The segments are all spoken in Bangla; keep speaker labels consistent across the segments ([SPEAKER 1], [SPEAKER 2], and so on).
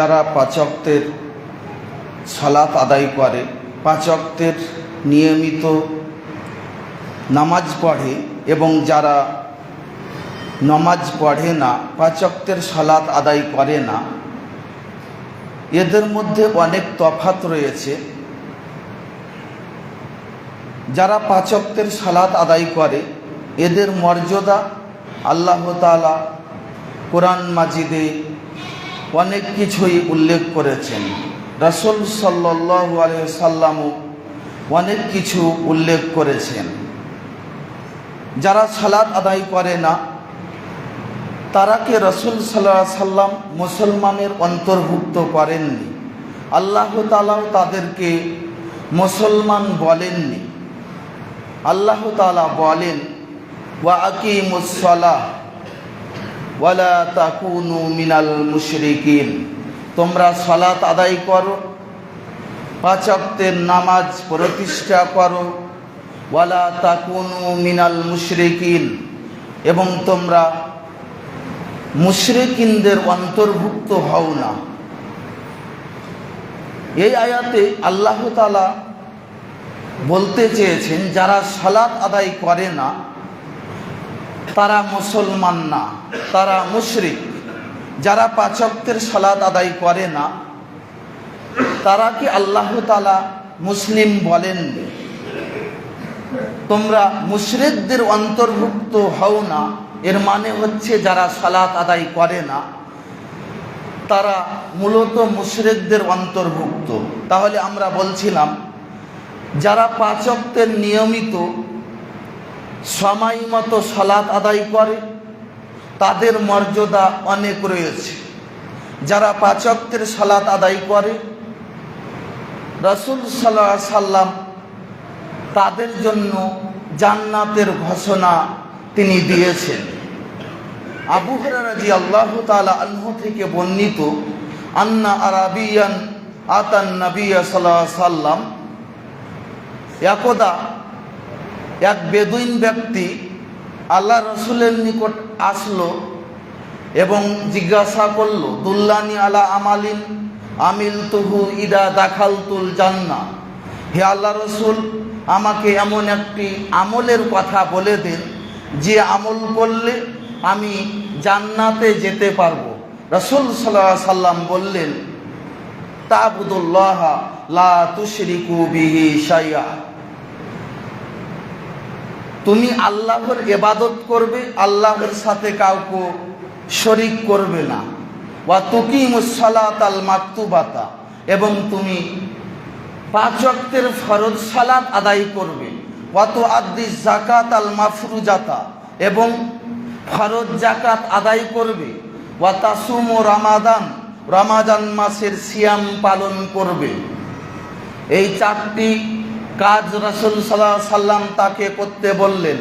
[SPEAKER 1] যারা পাঁচ ওয়াক্তের সালাত আদায় করে, পাঁচ ওয়াক্তের নিয়মিত নামাজ পড়ে এবং যারা নামাজ পড়ে না, পাঁচ ওয়াক্তের সালাত আদায় করে না, এদের মধ্যে অনেক তফাৎ রয়েছে। যারা পাঁচ ওয়াক্তের সালাত আদায় করে এদের মর্যাদা আল্লাহ তাআলা কোরআন মাজিদে অনেক কিছুই উল্লেখ করেছেন। রাসূল সাল্লাল্লাহু আলাইহি সাল্লামও অনেক কিছু উল্লেখ করেছেন। যারা সালাত আদায় করে না তারাকে রাসূল সাল্লাল্লাহু আলাইহি সাল্লাম মুসলমানের অন্তর্ভুক্ত করেননি। আল্লাহ তাআলাও তাদেরকে মুসলমান বলেননি। আল্লাহ তাআলা বলেন, ওয়া আকিমুস সালাহ ওয়ালা তাকুনু মিনাল মুশরিকিন, তোমরা সালাত আদায় করো, পাঁচ ওয়াক্তের নামাজ প্রতিষ্ঠা করো, ওয়ালা তাকুনু মিনাল মুশরিকিন, এবং তোমরা মুশরিকিনদের অন্তর্ভুক্ত হও না। এই আয়াতে আল্লাহ তাআলা বলতে চেয়েছেন যারা সালাত আদায় করে না তারা মুসলমান না, তারা মুশরিক। যারা পাঁচ ওয়াক্তের সালাত আদায় করে না তারা কি আল্লাহ তাআলা মুসলিম বলেননি। তোমরা মুশরিকদের অন্তর্ভুক্ত হও না, এর মানে হচ্ছে যারা সালাত আদায় করে না তারা মূলত মুশরিকদের অন্তর্ভুক্ত। তাহলে আমরা বলছিলাম যারা পাঁচ ওয়াক্তের নিয়মিত সময় মতো সালাত আদায় করে তাদের মর্যাদা অনেক রয়েছে। যারা পাঁচ ওয়াক্তের সালাত আদায় করে রাসূল সাল্লাল্লাহু আলাইহি সাল্লাম তাদের জন্য জান্নাতের ঘোষণা তিনি দিয়েছেন। আবু হুরায়রা রাদিয়াল্লাহু তাআলা আনহু থেকে বর্ণিত, আন্না আরাবিয়ান আতান নবী সাল্লাল্লাহু আলাইহি সাল্লাম, একদা এক বেদুইন ব্যক্তি আল্লাহ রসুলের নিকট আসলো এবং জিজ্ঞাসা করলো, দুল্লানি আলা আমালিন আমিল তুহু ইদা দাখালতুল জান্নাহ, হে আল্লাহ রসুল, আমাকে এমন একটি আমলের কথা বলে দেন যে আমল করলে আমি জান্নাতে যেতে পারবো। রাসূল সাল্লাল্লাহু আলাইহি সাল্লাম বললেন, তা'বুদুল্লাহ লা তুশরিকু বিহি শাইআ, তুমি আল্লাহর ইবাদত করবে, আল্লাহর সাথে কাউকে শরীক করবে না। ওয়া তুকিমুস সালাতাল মাকতুবাতা, এবং তুমি পাঁচ ওয়াক্তের ফরজ সালাত আদায় করবে। ওয়া তুআদ্দিস যাকাতাল মাফরুজাতা, এবং ফরজ যাকাত আদায় করবে। ওয়া তাসুমু রমাদান, রমাদান মাসের সিয়াম পালন করবে। এই চারটি কাজ রাসূল সাল্লাল্লাহু আলাইহি সাল্লাম তাকে করতে বললেন।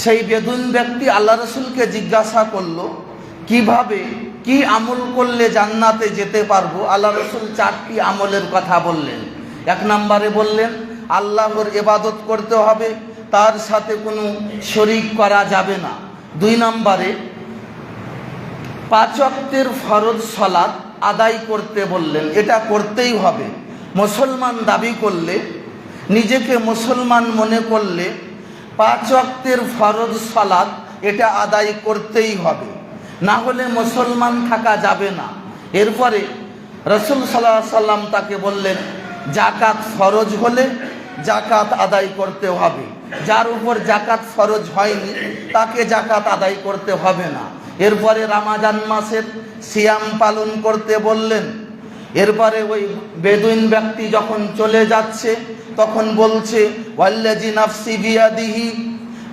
[SPEAKER 1] সেই বেদুইন ব্যক্তি আল্লাহ রসুলকে জিজ্ঞাসা করলো, কিভাবে কি আমল করলে জান্নাতে যেতে পারবো। আল্লাহ রসুল চারটি আমলের কথা বললেন। এক নম্বরে বললেন আল্লাহর ইবাদত করতে হবে, তার সাথে কোনো শরীক করা যাবে না। দুই নম্বরে পাঁচ ওয়াক্তের ফরজ সালাত আদায় করতে বললেন, এটা করতেই হবে। মুসলমান দাবি করলে, নিজেকে মুসলমান মনে করলে পাঁচ ওয়াক্তের ফরজ সালাত এটা আদায় করতেই হবে, না হলে মুসলমান থাকা যাবে না। এরপরে রাসূল সাল্লাল্লাহু আলাইহি সাল্লাম তাকে বললেন যাকাত ফরজ হলে যাকাত আদায় করতে হবে। যার উপর যাকাত ফরজ হয়নি তাকে যাকাত আদায় করতে হবে না। এরপরে রমাদান মাসের সিয়াম পালন করতে বললেন। এরপরে ওই বেদুইন ব্যক্তি যখন চলে যাচ্ছে তখন বলছে, ওয়াল্লাযী নাফসি বিয়াদিহি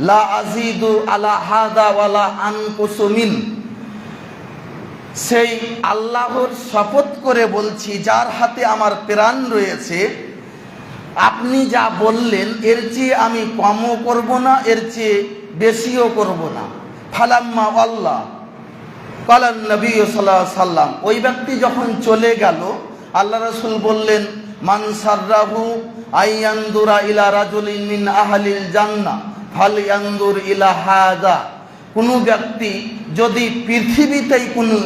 [SPEAKER 1] লা আযীদু আলা হাদা ওয়ালা আনকুসু মিন, সেই আল্লাহর শপথ করে বলছি যার হাতে আমার প্রাণ রয়েছে, আপনি যা বললেন এর চেয়ে আমি কমও করব না, এর চেয়ে বেশিও করব না। ফালাম্মা আল্লাহ কালান নবী সাল্লাল্লাহু আলাইহি সাল্লাম, ওই ব্যক্তি যখন চলে গেল আল্লাহ রাসূল বললেন, মান সাররাহু আইয়ানদুরা ইলা রাজুলিন মিন আহলিল জান্নাহ ফালইয়ানদুর ইলা হাযা, কোনো ব্যক্তি যদি পৃথিবীতেই কোনো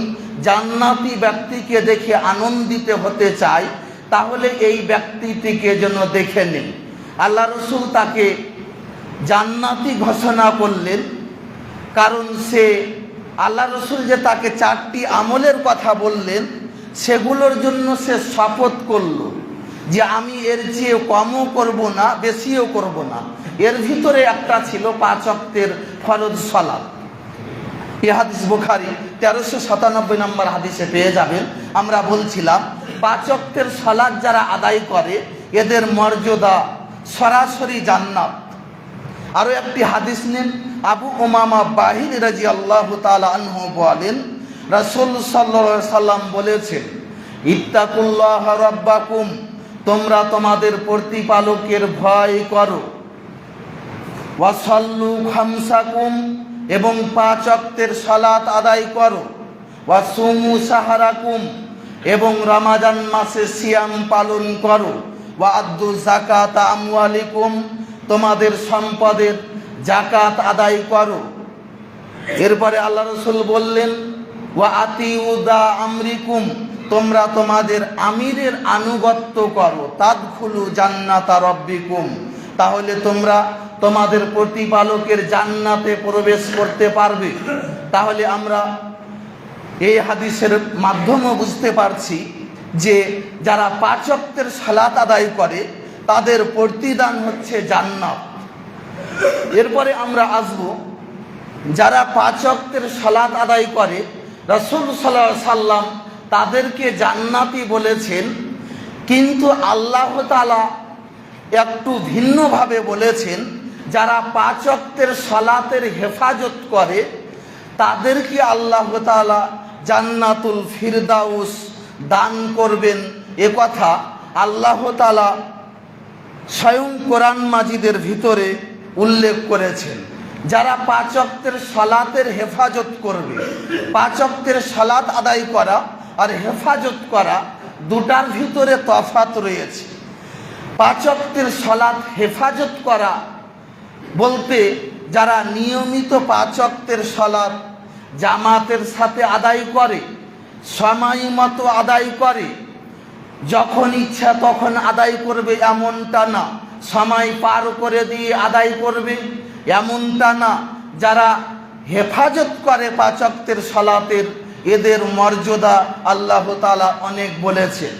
[SPEAKER 1] জান্নাতি ব্যক্তিকে দেখে আনন্দিত হতে চায়, তাহলে এই ব্যক্তিটিকে যেন দেখে নেন। আল্লাহ রসুল তাকে জান্নাতি ঘোষণা করলেন, কারণ সে আল্লাহ রসুল যে তাকে 4টি আমলের কথা বললেন, সেগুলোর জন্য সে শপথ করল যে আমি এর চেয়ে কমও করব না, বেশিও করব না। এর ভিতরে একটা ছিল 5 ওয়াক্তের ফরজ সালাত। এই হাদিস বুখারী 1397 নম্বর হাদিসে পেয়ে যাবেন। আমরা বলছিলাম 5 ওয়াক্তের সালাত যারা আদায় করে এদের মর্যাদা সরাসরি জান্নাত। আরও একটি হাদিস নেন, আবু উমামা বাহির রাদিয়াল্লাহু তাআলা আনহু বলেন, রাসূল সাল্লাল্লাহু আলাইহি সাল্লাম বলেছেন, ইত্তাকুল্লাহ রাব্বাকুম, তোমরা তোমাদের প্রতিপালকের ভয় করো, ওয়াসাল্লু খামসাকুম, এবং 5 ওয়াক্তের সালাত আদায় করো, ওয়াসুমু সাহারাকুম, এবং রমাজান মাসে সিয়াম পালন করো, ওয়া আদ্দু যাকাতা আমওয়ালিকুম, তোমাদের সম্পদের যাকাত আদায় করো। এরপরে আল্লাহ রসুল বললেন, ওয়া আতিউ দা আমরিকুম, তোমরা তোমাদের আমিরের আনুগত্য করো, তাদখুলু জান্নাতা রব্বিকুম, তাহলে তোমরা তোমাদের প্রতিপালকের জান্নাতে প্রবেশ করতে পারবে। তাহলে আমরা এই হাদিসের মাধ্যমে বুঝতে পারছি যে যারা 5 ওয়াক্তের সালাত আদায় করে তাদের প্রতিদান হচ্ছে জান্নাত। এরপরে আমরা আসব, যারা 5 ওয়াক্তের সালাত আদায় করে রাসূল সাল্লাল্লাহু আলাইহি সাল্লাম তাদেরকে জান্নাতি বলেছেন, কিন্তু আল্লাহ তাআলা একটু ভিন্নভাবে বলেছেন, যারা 5 ওয়াক্তের সালাতের হেফাজত করে তাদেরকে আল্লাহ তাআলা জান্নাতুল ফিরদাউস দান করবেন। এ কথা আল্লাহ তাআলা স্বয়ং কোরআন মাজিদের ভিতরে উল্লেখ করেছেন। যারা 5 ওয়াক্তের সালাতের হেফাজত করবে, 5 ওয়াক্তের সালাত আদায় করা আর হেফাজত করা দুটার ভিতরে তফাৎ রয়েছে। 5 ওয়াক্তের সালাত হেফাজত করা বলতে যারা নিয়মিত 5 ওয়াক্তের সালাত জামাতের সাথে আদায় করে, সময় মতো আদায় করে, যখন ইচ্ছা তখন আদায় করবে এমনটা না, সময় পার করে দিয়ে আদায় করবে এমনটা না। যারা হেফাজত করে 5 ওয়াক্তের সালাতের, এদের মর্যাদা আল্লাহ তাআলা অনেক বলেছেন।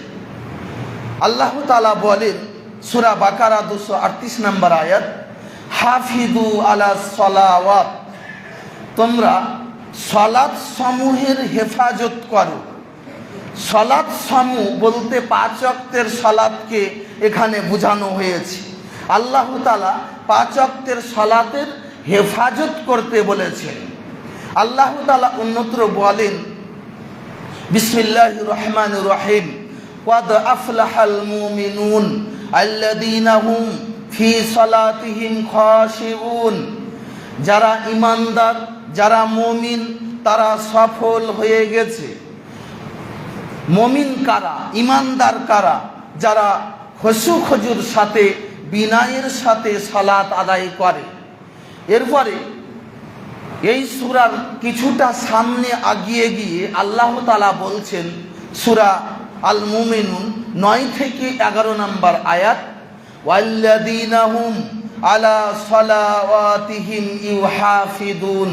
[SPEAKER 1] আল্লাহ তাআলা বলেন সূরা বাকারা 238 নম্বর আয়াত, হাফিজু আলা সলাওয়াত, তোমরা সালাত সমূহের হেফাজত করো। সালাত সমূহ বলতে 5 ওয়াক্তের সালাতকে এখানে বোঝানো হয়েছে। আল্লাহ তাআলা 5 ওয়াক্তের সালাতের হেফাজত করতে বলেছেন। আল্লাহ তাআলা অন্যত্র বলেন, বিসমিল্লাহির রহমানির রহিম, ক্বাদ আফলাহাল মুমিনুন আল্লাযীনা হুম ফি সালাতিহিম খাশিউন, যারা ঈমানদার, যারা মুমিন, তারা সফল হয়ে গেছে। মুমিন কারা, ঈমানদার কারা? যারা খুশু খুজুর সাথে, বিনয়ের সাথে সালাত আদায় করে। এরপরে এই সূরার কিছুটা সামনে আগিয়ে গিয়ে আল্লাহ তাআলা বলছেন, সূরা আল মুমিনুন 9 থেকে 11 নম্বর আয়াত, ওয়াল্লাযীনা হুম আলা সালাওয়াতিহিম ইউহাফিদুন,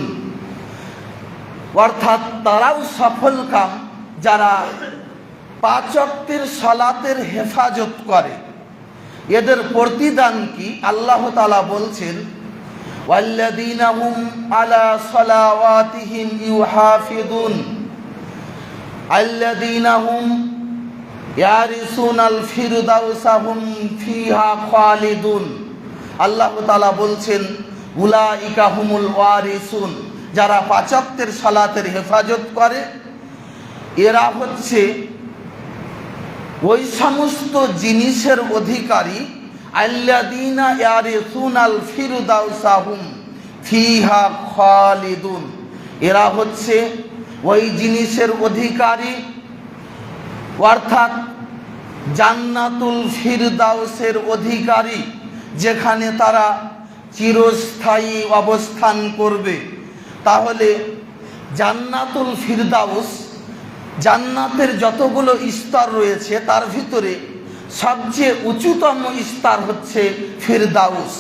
[SPEAKER 1] অর্থাৎ তারাও সফল কাম যারা 5 ওয়াক্তের সালাতের হেফাজত করে। এদের প্রতিদান কি? আল্লাহ তাআলা বলছেন, ওয়াল্লাযীনা হুম আলা সালাওয়াতিহিম ইউহাফিদুন আল্লাযীনা হুম ইয়ারিসুনাল ফিরদাউসা হুম ফিহা খালিদুন। আল্লাহ তাআলা বলছেন, উলাইকা হুমুল ওয়ারিসুন, যারা 5 ওয়াক্তের সালাতের হেফাজত করে এরা হচ্ছে ওই সমস্ত জিনিসের অধিকারী, আল্লাযীনা ইয়ারিসুনাল ফিরদাউসা হুম ফিহা খালিদুন, এরা হচ্ছে ওই জিনিসের অধিকারী, অর্থাৎ জান্নাতুল ফিরদাউসের অধিকারী, যেখানে তারা চিরস্থায়ী অবস্থান করবে। তাহলে জান্নাতুল ফিরদাউস জান্নাতের যতগুলো স্তর রয়েছে তার ভিতরে সবচেয়ে উঁচুতম স্তর হচ্ছে ফিরদাউস।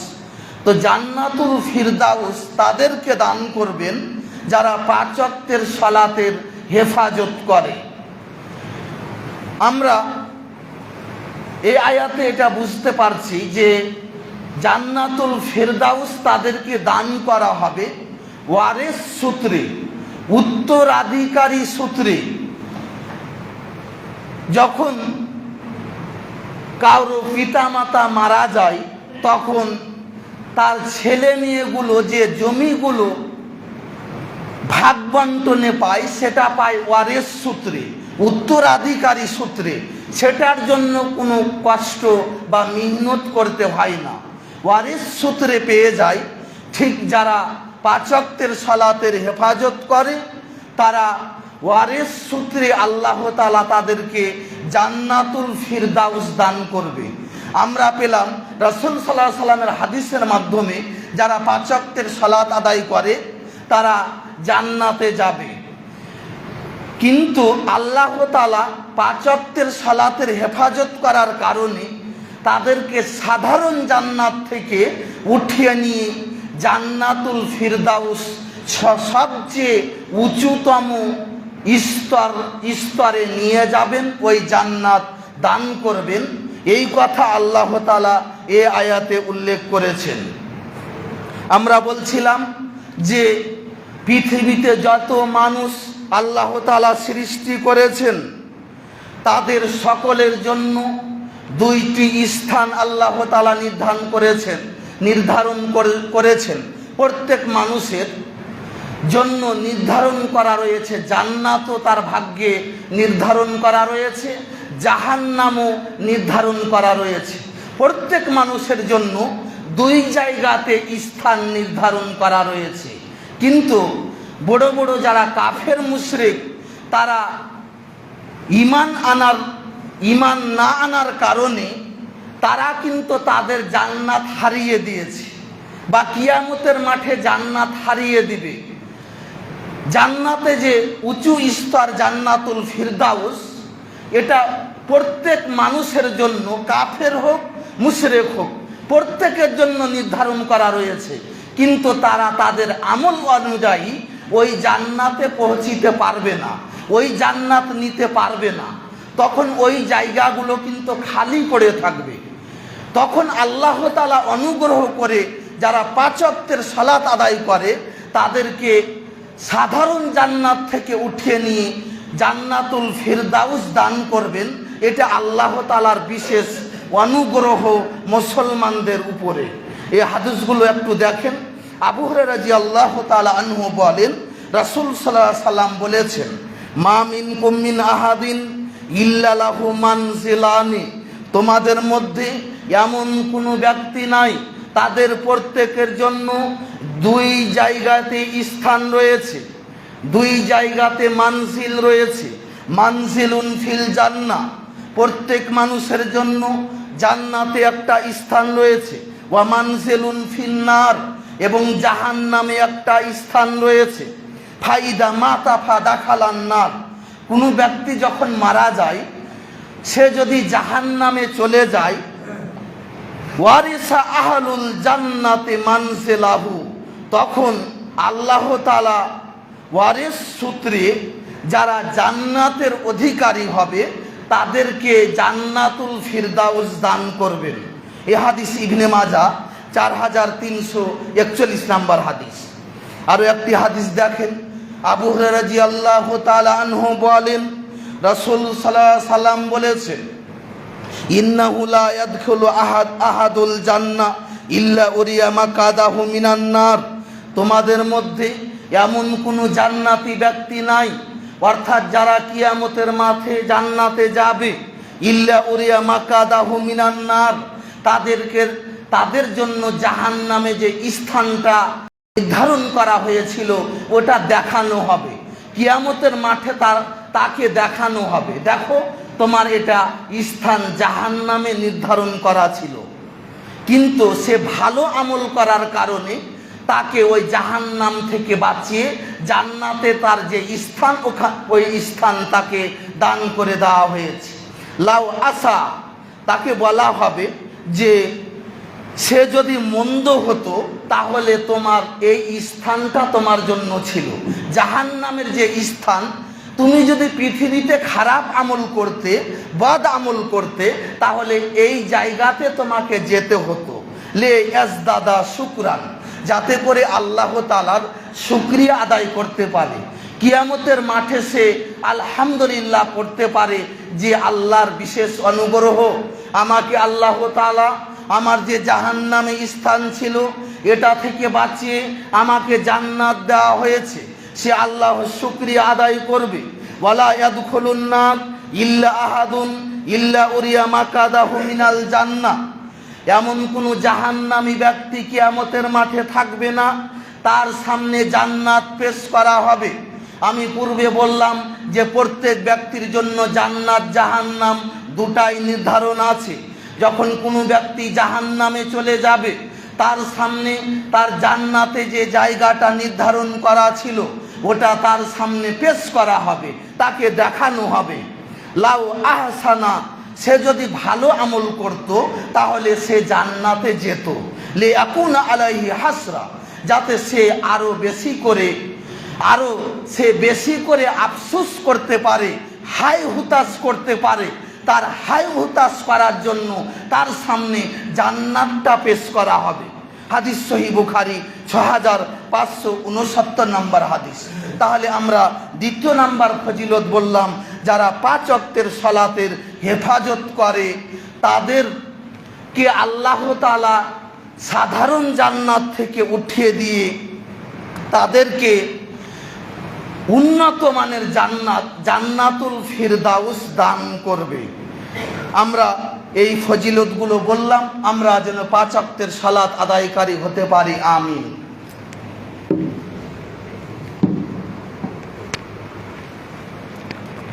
[SPEAKER 1] তো জান্নাতুল ফিরদাউস তাদেরকে দান করবেন যারা 5 ওয়াক্তের সালাতের হেফাজত করে। আমরা এই আয়াতে এটা বুঝতে পারছি যে জান্নাতুল ফিরদাউস তাদেরকে দান করা হবে ওয়ারিস সূত্রে, উত্তরাধিকারী সূত্রে। যখন কারো পিতামাতা মারা যায় তখন তার ছেলে মেয়েগুলো যে জমিগুলো ভাগ বন্টনে পায় সেটা পায় ওয়ারিস সূত্রে, উত্তরাধিকারী সূত্রে। সেটার জন্য কোনো কষ্ট বা মেহনত করতে হয় না, ওয়ারিস সূত্রে পেয়ে যায়। ঠিক যারা 5 ওয়াক্তের সালাতের হেফাজত করে তারা ওয়ারিস সূত্রে আল্লাহ তাআলা তাদেরকে জান্নাতুল ফিরদাউস দান করবে। আমরা পেলাম রাসূল সাল্লাল্লাহু আলাইহি সাল্লামের হাদিসের মাধ্যমে যারা 5 ওয়াক্তের সালাত আদায় করে তারা জান্নাতে যাবে। কিন্তু আল্লাহ তাআলা 5 ওয়াক্তের সালাতের হেফাজত করার কারণে তাদেরকে সাধারণ জান্নাত থেকে উঠিয়ে নিয়ে জান্নাতুল ফিরদাউস সবচেয়ে উঁচুতম স্তরে নিয়ে যাবেন, ওই জান্নাত দান করবেন। এই কথা আল্লাহ তাআলা এই আয়াতে উল্লেখ করেছেন। আমরা বলছিলাম যে পৃথিবীতে যত মানুষ আল্লাহ তাআলা সৃষ্টি করেছেন তাদের সকলের জন্য 2টি স্থান আল্লাহ তাআলা নির্ধারণ করেছেন। প্রত্যেক মানুষের জন্য নির্ধারণ করা রয়েছে জান্নাতও তার ভাগ্যে নির্ধারণ করা রয়েছে, জাহান্নামও নির্ধারণ করা রয়েছে। প্রত্যেক মানুষের জন্য 2 জায়গাতে স্থান নির্ধারণ করা রয়েছে। কিন্তু বড় বড় যারা কাফের মুশরিক তারা ঈমান না আনার কারণে তারা কিন্তু তাদের জান্নাত হারিয়ে দিয়েছে বা কিয়ামতের মাঠে জান্নাত হারিয়ে দিবে। জান্নাতে যে উঁচু স্তর জান্নাতুল ফিরদাউস, এটা প্রত্যেক মানুষের জন্য, কাফের হোক মুশরিক হোক, প্রত্যেকের জন্য নির্ধারণ করা রয়েছে। কিন্তু তারা তাদের আমল অনুযায়ী ওই জান্নাতে পৌঁছিতে পারবে না, ওই জান্নাত নিতে পারবে না। তখন ওই জায়গাগুলো কিন্তু খালি পড়ে থাকবে। তখন আল্লাহ তাআলা অনুগ্রহ করে যারা 5 ওয়াক্তের সালাত আদায় করে তাদেরকে সাধারণ জান্নাত থেকে উঠিয়ে নিয়ে জান্নাতুল ফিরদাউস দান করবেন। এটা আল্লাহ তাআলার বিশেষ অনুগ্রহ মুসলমানদের উপরে। এই হাদিসগুলো একটু দেখেন। আবু হুরায়রা রাদিয়াল্লাহু তাআলা আনহু বলেন, রাসূল সাল্লাল্লাহু আলাইহি সাল্লাম বলেছেন, মা মিনকুম মিন আহাদিন ইল্লা লাহু মানজিলানি, তোমাদের মধ্যে এমন কোনো ব্যক্তি নাই তাদের প্রত্যেকের জন্য 2 জায়গাতে স্থান রয়েছে, 2 জায়গাতে মানজিল রয়েছে। মানজিলুন ফিল জান্নাহ, প্রত্যেক মানুষের জন্য জান্নাতে একটা স্থান রয়েছে। ওয়া মানজিলুন ফিন নার, এবং জাহান্নামে একটা স্থান রয়েছে। ফাইদা মাতা ফা দাখালান নার, কোনো ব্যক্তি যখন মারা যায় সে যদি জাহান্নামে চলে যায়, ওয়ারিসা আহলুল জান্নাতি মানজিলাহু, তখন আল্লাহ তাআলা ওয়ারিস সূত্রে যারা জান্নাতের অধিকারী হবে তাদেরকে জান্নাতুল ফিরদাউস দান করবেন। এই হাদিস ইবনে মাজাহ 4341 নম্বর হাদিস। আরো একটি হাদিস দেখেন, আবু হুরায়রা রাদিয়াল্লাহু তাআলা আনহু বলেন, রাসূল সাল্লাল্লাহু আলাইহি সাল্লাম বলেছেন, ইন্নাহু লা ইয়াদখুলু আহাদুল জান্নাহ ইল্লা উরিয়া মাকাদাহু মিনান নার, তোমাদের মধ্যে এমন কোনো জান্নাতি ব্যক্তি নাই, অর্থাৎ যারা কিয়ামতের মাঠে জান্নাতে যাবে, ইল্লা উরিয়া মাকাদাহু মিনান নার, তাদের জন্য জাহান্নামে যে স্থানটা নির্ধারণ করা হয়েছিল ওটা দেখানো হবে। কিয়ামতের মাঠে তাকে দেখানো হবে, দেখো তোমার এটা স্থান জাহান্নামে নির্ধারণ করা ছিল। কিন্তু সে ভালো আমল করার কারণে তাকে ওই জাহান্নাম থেকে বাঁচিয়ে জান্নাতে তার যে স্থান ওই স্থান তাকে দান করে দেওয়া হয়েছে। লাউ আসা, তাকে বলা হবে যে সে যদি মন্দ হতো তাহলে তোমার এই স্থানটা তোমার জন্য ছিল। জাহান্নামের যে স্থান, তুমি যদি পৃথিবীতে খারাপ আমল করতে, বদ আমল করতে, তাহলে এই জায়গাতে তোমাকে যেতে হতো। লে ইয়াজদাদা শুকরান, যাতে করে আল্লাহ তাআলার শুকরিয়া আদায় করতে পারে, কিয়ামতের মাঠে সে আলহামদুলিল্লাহ করতে পারে যে আল্লাহর বিশেষ অনুগ্রহ, আমাকে আল্লাহ তাআলা আমার যে জাহান্নামে স্থান ছিল এটা থেকে বাঁচিয়ে আমাকে জান্নাত দেওয়া হয়েছে, সে আল্লাহর শুকরিয়া আদায় করবে। ওয়ালা ইয়াদখুলুন নার ইল্লা আহাদুন ইল্লা উরিয়া মাকাদাহু মিনাল জান্নাহ, এমন কোনো জাহান্নামী ব্যক্তি কিয়ামতের মাঠে থাকবে না, তার সামনে জান্নাত পেশ করা হবে। আমি পূর্বে বললাম যে প্রত্যেক ব্যক্তির জন্য জান্নাত জাহান্নাম দুটাই নির্ধারণ আছে। যখন কোনো ব্যক্তি জাহান্নামে চলে যাবে, তার সামনে তার জান্নাতে যে জায়গাটা নির্ধারণ করা ছিল ওটা তার সামনে পেশ করা হবে, তাকে দেখানো হবে। লাউ আহসানা, সে যদি ভালো আমল করত তাহলে সে জান্নাতে যেত। লিয়াকুনা আলাইহি হাসরা, যাতে সে আরো বেশি করে আফসোস করতে পারে, হাই হুতাশ করতে পারে। তার হাই হুতাশ করার জন্য তার সামনে জান্নাতটা পেশ করা হবে। হাদিস সহিহ বুখারী 6569 নম্বর হাদিস। তাহলে আমরা দ্বিতীয় নাম্বার ফজিলত বললাম, যারা 5 ওয়াক্তের সালাতের হেফাজত করে তাদেরকে আল্লাহ তাআলা সাধারণ জান্নাত থেকে উঠিয়ে দিয়ে তাদেরকে উন্নত মানের জান্নাত, জান্নাতুল ফিরদাউস দান করবে। আমরা এই ফজিলতগুলো বললাম, আমরা যেন 5 ওয়াক্তের সালাত আদায়কারী হতে পারি, আমিন।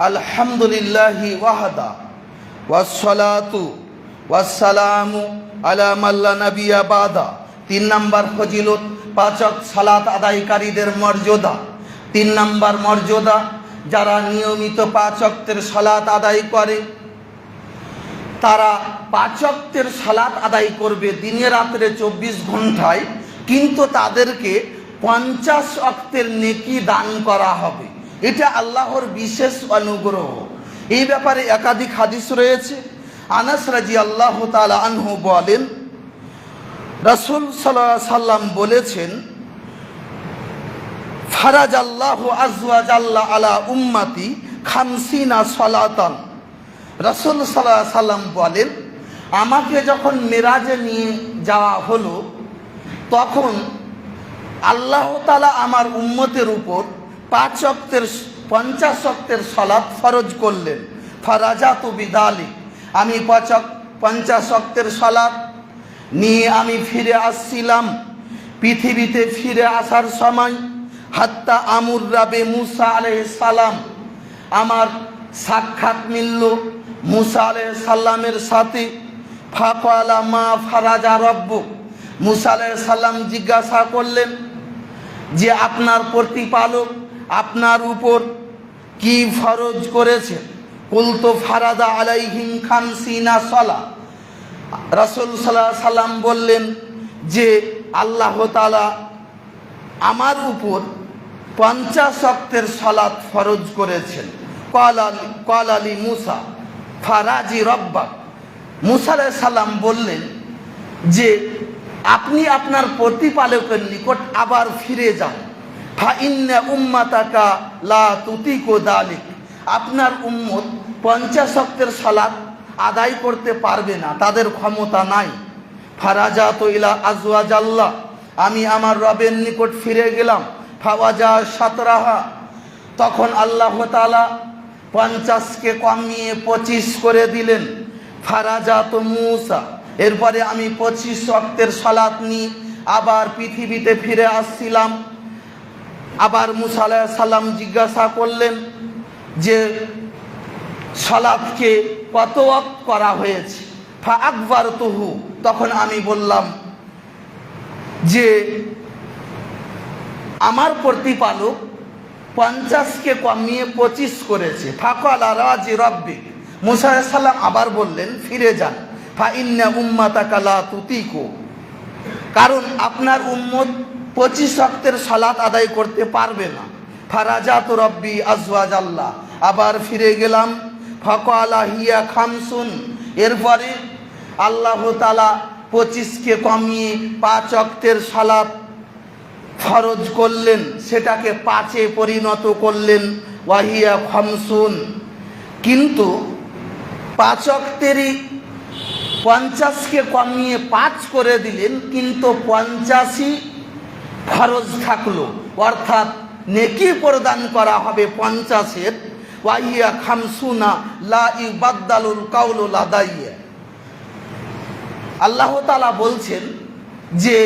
[SPEAKER 1] আলহামদুলিল্লাহি ওয়াহদা ওয়াসসালাতু ওয়াসসালামু আলা মান লা নাবিয়্যা বাদা। 3 নাম্বার ফজিলত 5 ওয়াক্ত সালাত আদায়কারীদের মর্যাদা। 3 নাম্বার মর্যাদা, যারা নিয়মিত 5 ওয়াক্তের সালাত আদায় করে তারা 5 ওয়াক্তের সালাত আদায় করবে দিনে রাত্রে 24 ঘন্টায়, কিন্তু তাদেরকে 50 ওয়াক্তের নেকি দান করা হবে। এটা আল্লাহর বিশেষ অনুগ্রহ। এই ব্যাপারে একাধিক হাদিস রয়েছে। আনাস রাদিয়াল্লাহু তাআলা আনহু বলেন, রাসূল সাল্লাল্লাহু আলাইহি সাল্লাম বলেছেন, ফারাজাল্লাহু আযজা ওয়া জাল্লা আলা উম্মতি 50 সালাতান। রাসূল সাল্লাল্লাহু আলাইহি সাল্লাম বলেন, আমাকে যখন মেরাজে নিয়ে যাওয়া হলো তখন আল্লাহ তাআলা আমার উম্মতের উপর 50 ওয়াক্তের সালাত ফরজ করলেন। ফারাজাতু বিদালিক, আমি 50 ওয়াক্তের সালাত নিয়ে আমি ফিরে আসছিলাম। পৃথিবীতে ফিরে আসার সময় হাত্তা আমুররা বে মুসা আলাইহিস সালাম, আমার সাক্ষাৎ মিলল মুসা আলাইহিস সালামের সাথে। ফাকালা মা ফারাজা রব্বুক, মুসা আলাইহিস সালাম জিজ্ঞাসা করলেন যে আপনার প্রতিপালক আপনার উপর কি ফরজ করেছেন? কুলতু ফারাদা আলাইহিম 50 সালাহ। রাসূল সাল্লাল্লাহু আলাইহি সাল্লাম বললেন যে আল্লাহ তাআলা আমার উপর 50 ওয়াক্তের সালাত ফরজ করেছেন। ক্বালা লি মুসা ফারাজি রব্বাক, মুসা আলাইহিস সালাম বললেন যে আপনি আপনার প্রতিপালকের নিকট আবার ফিরে যান। ফা ইন্না উম্মাতাকা লা তুতিকু যালিক, আপনার উম্মত 50 ওয়াক্তের সালাত আদায় করতে পারবে না, তাদের ক্ষমতা নাই। ফারাজাতু ইলা আজওয়াজাল্লাহ, আমি আমার রবের নিকট ফিরে গেলাম। ফাওয়াজা সাতরাহা, তখন আল্লাহ তাআলা 50কে কমিয়ে 25 করে দিলেন। ফারাজাতু মুসা, এরপরে আমি 25 ওয়াক্তের সালাত নিয়ে আবার পৃথিবীতে ফিরে আসছিলাম। আবার মুসা আলাইহিস সালাম জিজ্ঞাসা করলেন যে সালাতকে কত ওয়াক্ত করা হয়েছে? ফা আকবারতুহু, তখন আমি বললাম যে আমার প্রতিপালক 50কে কমিয়ে 25 করেছে। ফাকালা রাজি রব্বিক, মুসা আলাইহিস সালাম আবার বললেন ফিরে যান। ফা ইন্না উম্মাতাকা লা তুতিকু, কারণ আপনার উম্মত 25 ওয়াক্তের সালাত আদায় করতে পারবে না। ফারাজাতু রব্বি আযওয়া জাল্লা, আবার ফিরে গেলাম। ফাকালা হিয়া খামসুন, এরপরে আল্লাহ তাআলা 25কে কমিয়ে 5 ওয়াক্তের সালাত ফরজ করলেন, সেটাকে 5-এ পরিণত করলেন। ওয়াহিয়া খামসুন, কিন্তু 5 ওয়াক্তেরই 50কে কমিয়ে 5 করে দিলেন, কিন্তু 50ই ফরজ থাকলো, অর্থাৎ নেকি প্রদান করা হবে 50-এর। ওয়াহিয়া খামসুনা লা ইবাদদালুল কাউলু লাদাইয়া, আল্লাহ তাআলা বলছেন যে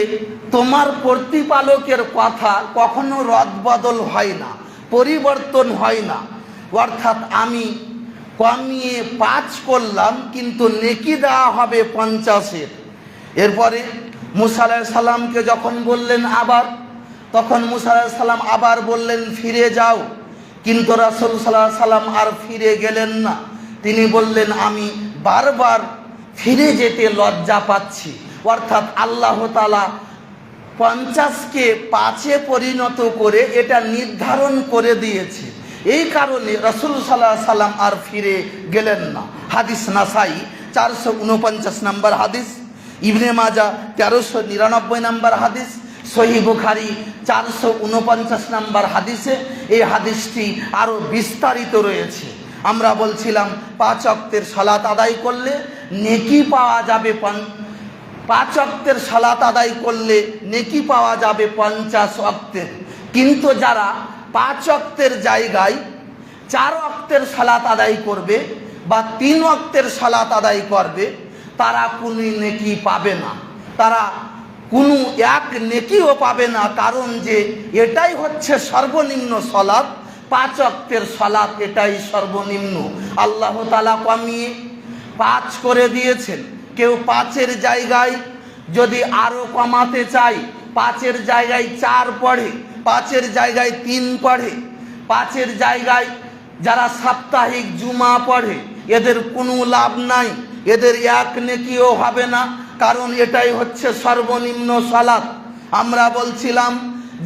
[SPEAKER 1] তোমার প্রতিপালকের কথা কখনো রদবদল হয় না, পরিবর্তন হয় না, অর্থাৎ আমি কমিয়ে 5 করলাম কিন্তু নেকি দেওয়া হবে 50-এর। এরপরে মুসা আলাইহিস সালামকে যখন বললেন আবার, তখন মুসা আলাইহিস সালাম আবার বললেন ফিরে যাও, কিন্তু রাসূল সাল্লাল্লাহু আলাইহি সাল্লাম আর ফিরে গেলেন না। তিনি বললেন আমি বারবার ফিরে যেতে লজ্জা পাচ্ছি, অর্থাৎ আল্লাহ তাআলা 50কে 5-এ পরিণত করে এটা নির্ধারণ করে দিয়েছে। এই কারণে রাসূল সাল্লাল্লাহু আলাইহি সাল্লাম আর ফিরে গেলেন না। হাদিস নাসাই 449 নম্বর হাদিস, ইবনে মাজা 1399 নম্বর হাদিস, সহিহ বুখারী 449 নম্বর হাদিসে এই হাদিসটি আরো বিস্তারিত রয়েছে। আমরা বলছিলাম 5 ওয়াক্তের সালাত আদায় করলে নেকি পাওয়া যাবে 5 ওয়াক্তের সালাত আদায় করলে নেকি পাওয়া যাবে 50 ওয়াক্তের, কিন্তু যারা 5 ওয়াক্তের জায়গায় 4 ওয়াক্তের সালাত আদায় করবে বা 3 ওয়াক্তের সালাত আদায় করবে তারা কোনো নেকি পাবে না, তারা কোনো এক নেকিও পাবে না। কারণ যে এটাই হচ্ছে সর্বনিম্ন সালাত, 5 ওয়াক্তের সালাত এটাই সর্বনিম্ন। আল্লাহ তাআলা কমিয়ে 5 করে দিয়েছেন। কেউ 5-এর জায়গায় যদি আরো কমাতে চায়, 5-এর জায়গায় 4 পড়ে, 5-এর জায়গায় 3 পড়ে, 5-এর জায়গায় যারা সাপ্তাহিক জুমা পড়ে এদের কোনো লাভ নাই, এদের এক নেকিও হবে না, কারণ এটাই হচ্ছে সর্বনিম্ন সালাত। আমরা বলছিলাম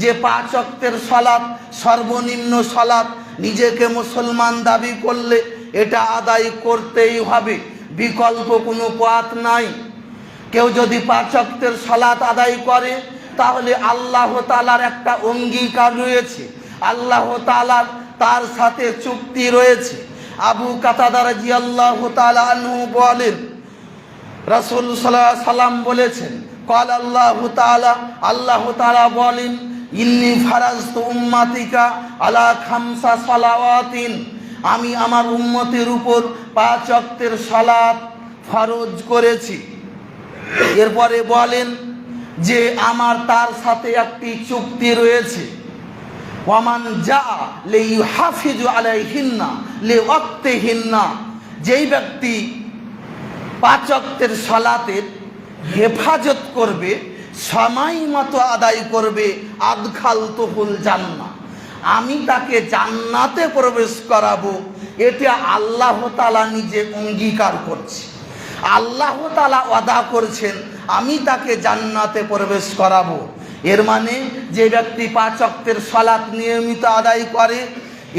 [SPEAKER 1] যে 5 ওয়াক্তের সালাত সর্বনিম্ন সালাত, নিজেকে মুসলমান দাবি করলে এটা আদায় করতেই হবে, বিকল্প কোনো পথ নাই। কেউ যদি 5 ওয়াক্তের সালাত আদায় করে তাহলে আল্লাহ তাআলার একটা অঙ্গীকার রয়েছে, আল্লাহ তাআলার তার সাথে চুক্তি রয়েছে। আবু কাতাদা রাদিয়াল্লাহু তাআলা আনহু বলেন রাসূল সাল্লাল্লাহু আলাইহি সাল্লাম বলেছেন ক্বাল আল্লাহু তাআলা, আল্লাহ তাআলা বলেন ইন্নী ফারাজতু উম্মাতিকা আলা 5 সালাওয়াতিন, আমি আমার উম্মতের উপর 5 ওয়াক্তের সালাত ফরজ করেছি। এরপরে বলেন যে আমার তার সাথে একটি চুক্তি রয়েছে, ওয়ামান জা লিইহাফিজু আলাইহিন্না লিওয়াক্তিহিন্না, যেই ব্যক্তি 5 ওয়াক্তের সালাতের হেফাজত করবে, সময় মতো আদায় করবে, আদখালতুহুল জান্নাহ, আমি তাকে জান্নাতে প্রবেশ করাবো। এটা আল্লাহ তাআলা নিজে অঙ্গীকার করছে, আল্লাহ তাআলা ওয়াদা করছেন আমি তাকে জান্নাতে প্রবেশ করাবো। এর মানে যে ব্যক্তি 5 ওয়াক্তের সালাত নিয়মিত আদায় করে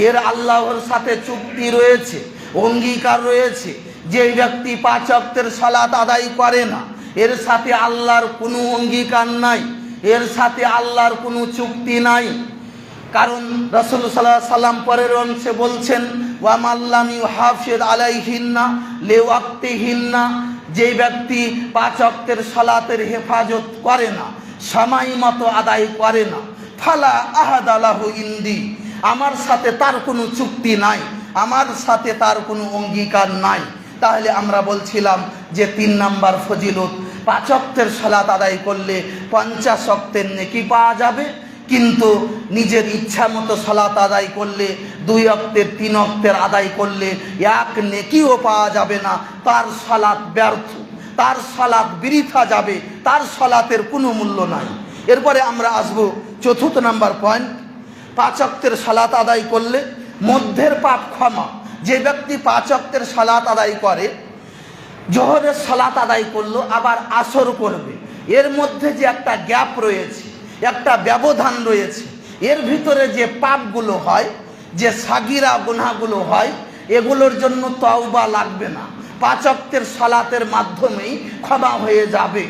[SPEAKER 1] এর আল্লাহর সাথে চুক্তি রয়েছে, অঙ্গীকার রয়েছে। যে ব্যক্তি 5 ওয়াক্তের সালাত আদায় করে না এর সাথে আল্লাহর কোনো অঙ্গীকার নাই, এর সাথে আল্লাহর কোনো চুক্তি নাই। কারণ রাসূল সাল্লাল্লাহু আলাইহি সাল্লাম পরের অংশে বলছেন ওয়া মাল্লাম ইউহাফিজ আলাইহিন্না লিওয়াক্তিহিন্না, যে ব্যক্তি 5 ওয়াক্তের সালাতের হেফাজত করে না, সময় মতো আদায় করে না, ফালা আহাদা লাহু ইনদি, আমার সাথে তার কোনো চুক্তি নাই, আমার সাথে তার কোনো অঙ্গীকার নাই। তাহলে আমরা বলছিলাম যে 3 নাম্বার ফজিলত, 5 ওয়াক্তের সালাত আদায় করলে 50 ওয়াক্তের নেকি পাওয়া যাবে, কিন্তু নিজের ইচ্ছা মতো সালাত আদায় করলে 2 ওয়াক্তের 3 ওয়াক্তের আদায় করলে এক নেকিও পাওয়া যাবে না, তার সালাত ব্যর্থ, তার সালাত বৃথা যাবে, তার সালাতের কোনো মূল্য নাই। এরপরে আমরা আসবো চতুর্থ নাম্বার পয়েন্ট, 5 ওয়াক্তের সালাত আদায় করলে মধ্যের পাপ ক্ষমা। যে ব্যক্তি 5 ওয়াক্তের সালাত আদায় করে, জোহরের সালাত আদায় করলো, আবার আসর করবে, এর মধ্যে যে একটা গ্যাপ রয়েছে, একটা ব্যবধান রয়েছে, এর ভিতরে যে পাপগুলো হয়, যে সাগিরা গুনাহগুলো হয়, এগুলোর জন্য তওবা লাগবে না, 5 ওয়াক্তের সালাতের মাধ্যমেই ক্ষমা হয়ে যাবে।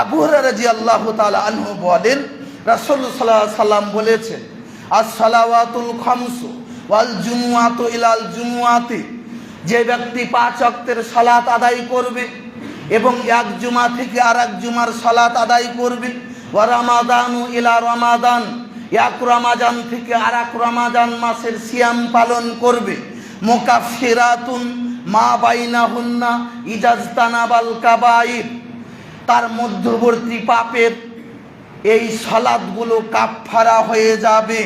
[SPEAKER 1] আবু হুরায়রা রাদিয়াল্লাহু তাআলা আনহু বলেন, রাসূল সাল্লাল্লাহু আলাইহি সাল্লাম বলেছেন, আস-সালাওয়াতুল খামসু ওয়াল জুমুআতু ইলাল জুমুআতি, যে ব্যক্তি 5 ওয়াক্তের সালাত আদায় করবে এবং এক জুমা থেকে আরেক জুমার সালাত আদায় করবে, ওয়া রামাদানু ইলা রামাদান, এক রমাজান থেকে আরেক রমাজান মাসের সিয়াম পালন করবে, মুকাফফিরাতুন মা বাইনাহুন্না ইজাজতানাবাল কাবাইর, তার মধ্যবর্তী পাপের এই সালাতগুলো কাফফারা হয়ে যাবে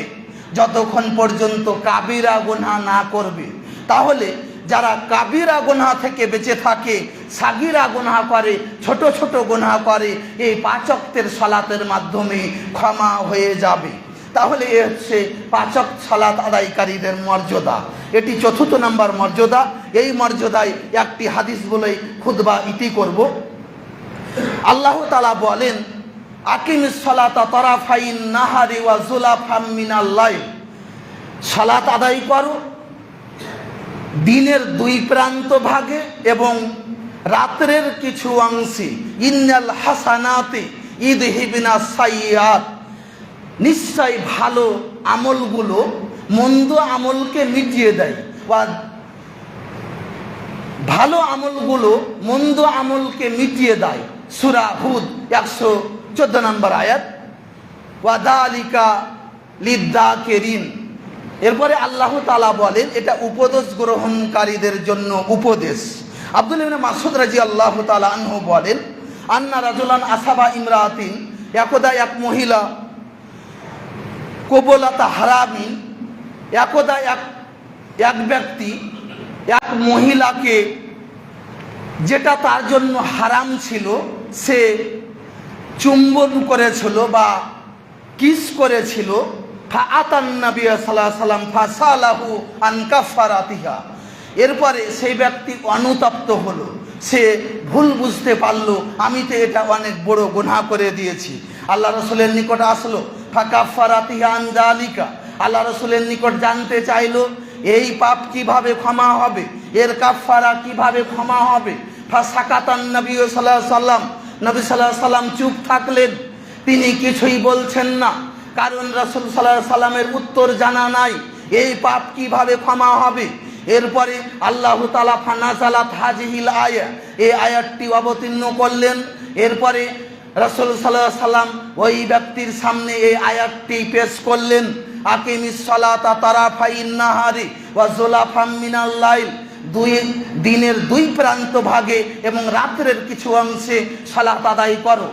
[SPEAKER 1] যতক্ষণ পর্যন্ত কাবিরা গুনাহ না করবে। তাহলে যারা কাবিরা গুনাহ থেকে বেঁচে থাকে, সাগিরা গুনাহ করে, ছোট ছোট গুনাহ করে, এই 5 ওয়াক্তের সালাতের মাধ্যমে ক্ষমা হয়ে যাবে। তাহলে এ হচ্ছে 5 ওয়াক্ত সালাত আদায়কারীদের মর্যাদা। এটি চতুর্থ নাম্বার মর্যাদা। এই মর্যাদায় একটি হাদিস বলেই খুতবা ইতি করব। আল্লাহ তাআলা বলেন, আকিমিস সালাতা তারাফাইন নাহারি ওয়া যুলাফাম মিনাল লাইল, সালাত আদায় করো দিনের 2 প্রান্ত ভাগে এবং রাতের কিছু অংশে, ইন্নাল হাসানাতি ইযহিবিনা সাইয়্যাত, নিশ্চয় ভালো আমলগুলো মন্দ আমলকে মিটিয়ে দেয়, ভালো আমলগুলো মন্দ আমলকে মিটিয়ে দেয়। সূরা হুদ 114 নম্বর আয়াত, ওয়া যালিকা লিদ্দাকিরিন। এরপরে আল্লাহ তাআলা বলেন, এটা উপদেশ গ্রহণকারীদের জন্য উপদেশ। আব্দুল্লাহ ইবনে মাসউদ রাদিয়াল্লাহু তাআলা আনহু বলেন, আন্না রাজুলান আসাবা ইমরাতিন, একদা এক মহিলা কবলাতা হারামিন, একদা এক ব্যক্তি এক মহিলাকে, যেটা তার জন্য হারাম ছিল, সে চুম্বন করেছিল বা কিস করেছিল। ফাআতান নবী সাল্লাল্লাহু আলাইহি ওয়াসাল্লাম ফাসালাহু আন কাফারাতিহা, এরপরে সেই ব্যক্তি অনুতপ্ত হলো, সে ভুল বুঝতে পারলো, আমি তো এটা অনেক বড় গুনাহ করে দিয়েছি। আল্লাহ রাসূলের নিকট আসলো, ফাকাফারাতিহা আন যালিকা, আল্লাহ রাসূলের নিকট জানতে চাইলো এই পাপ কিভাবে ক্ষমা হবে, এর কাফারা কিভাবে ক্ষমা হবে। ফাসাকাতান নবী সাল্লাল্লাহু আলাইহি ওয়াসাল্লাম, নবী সাল্লাল্লাহু আলাইহি ওয়াসাল্লাম চুপ থাকলেন, তিনি কিছুই বলছেন না, কারণ রাসূল সাল্লাল্লাহু আলাইহি ওয়াসাল্লামের উত্তর জানা নাই এই পাপ কিভাবে ক্ষমা হবে। এরপরে আল্লাহ তাআলা ফানাজালাত হাজিহিল আয়া, এই আয়াতটি অবতীর্ণ করলেন। এরপরে রাসূল সাল্লাল্লাহু আলাইহি ওয়াসাল্লাম ওই ব্যক্তির সামনে এই আয়াতটি পেশ করলেন, আকিমিস সালাতা তারাফাইন নাহারি ওয়া যুলাফাম মিনাল লাইল, দিনের 2 প্রান্ত ভাগে এবং রাতের কিছু অংশে সালাত আদায় করো।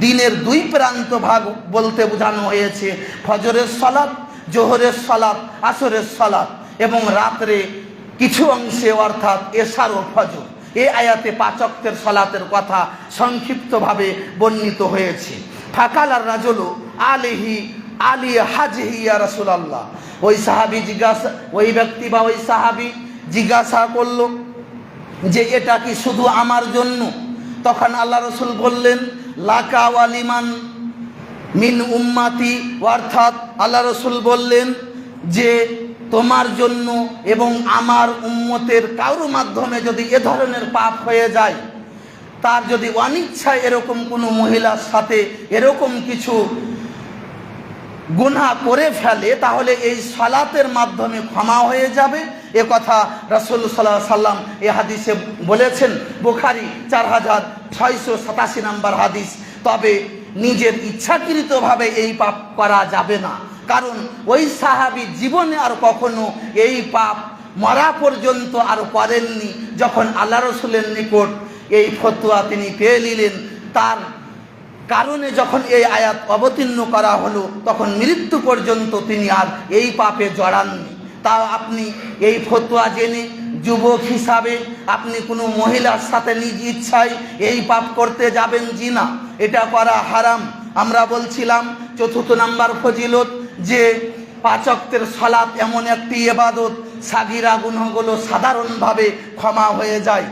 [SPEAKER 1] দিনের 2 প্রান্ত ভাগ বলতে বোঝানো হয়েছে ফজরের সালাত, জোহরের সালাত, আসরের সালাত এবং রাত্রে কিছু অংশে অর্থাৎ এশার ও ফজর। এই আয়াতে 5 ওয়াক্তের সালাতের কথা সংক্ষিপ্তভাবে বর্ণিত হয়েছে। ফাকাল আর রাজুলু আলী হাজহি ইয়া রাসূলুল্লাহ, ওই সাহাবী জিজ্ঞাসা, ওই ব্যক্তি বা ওই সাহাবী জিজ্ঞাসা করলো যে এটা কি শুধু আমার জন্য? তখন আল্লাহ রাসূল বললেন, লাকা ওয়ালিমান মিন উম্মতি, অর্থাৎ আল্লাহ রাসূল বললেন যে তোমার জন্য এবং আমার উম্মতের কারোর মাধ্যমে যদি এ ধরনের পাপ হয়ে যায়, তার যদি অনিচ্ছায় এরকম কোনো মহিলার সাথে এরকম কিছু গুনাহ করে ফেলে, তাহলে এই সালাতের মাধ্যমে ক্ষমা হয়ে যাবে। এ কথা রাসূল সাল্লাল্লাহু আলাইহি ওয়াসাল্লাম এই হাদিসে বলেছেন। বুখারী 4687 নম্বর হাদিস। তবে নিজের ইচ্ছাকৃতভাবে এই পাপ করা যাবে না, কারণ ওই সাহাবী জীবনে আর কখনো এই পাপ মরা পর্যন্ত আর করেননি। যখন আল্লাহ রাসূলের নিকট এই ফতোয়া তিনি পেয়ে নিলেন, তার কারণে যখন এই আয়াত অবতীর্ণ করা হলো, তখন মৃত্যু পর্যন্ত তিনি আর এই পাপে জড়াননি। তা আপনি এই ফতোয়া জেনে যুবক হিসাবে আপনি কোনো মহিলার সাথে নিজ ইচ্ছায় এই পাপ করতে যাবেন জিনা, এটা করা হারাম। আমরা বলছিলাম চতুর্থ নাম্বার ফজিলত যে 5 ওয়াক্তের সালাত এমন একটি ইবাদত, সাগীরা গুনাহগুলো সাধারণভাবে ক্ষমা হয়ে যায়।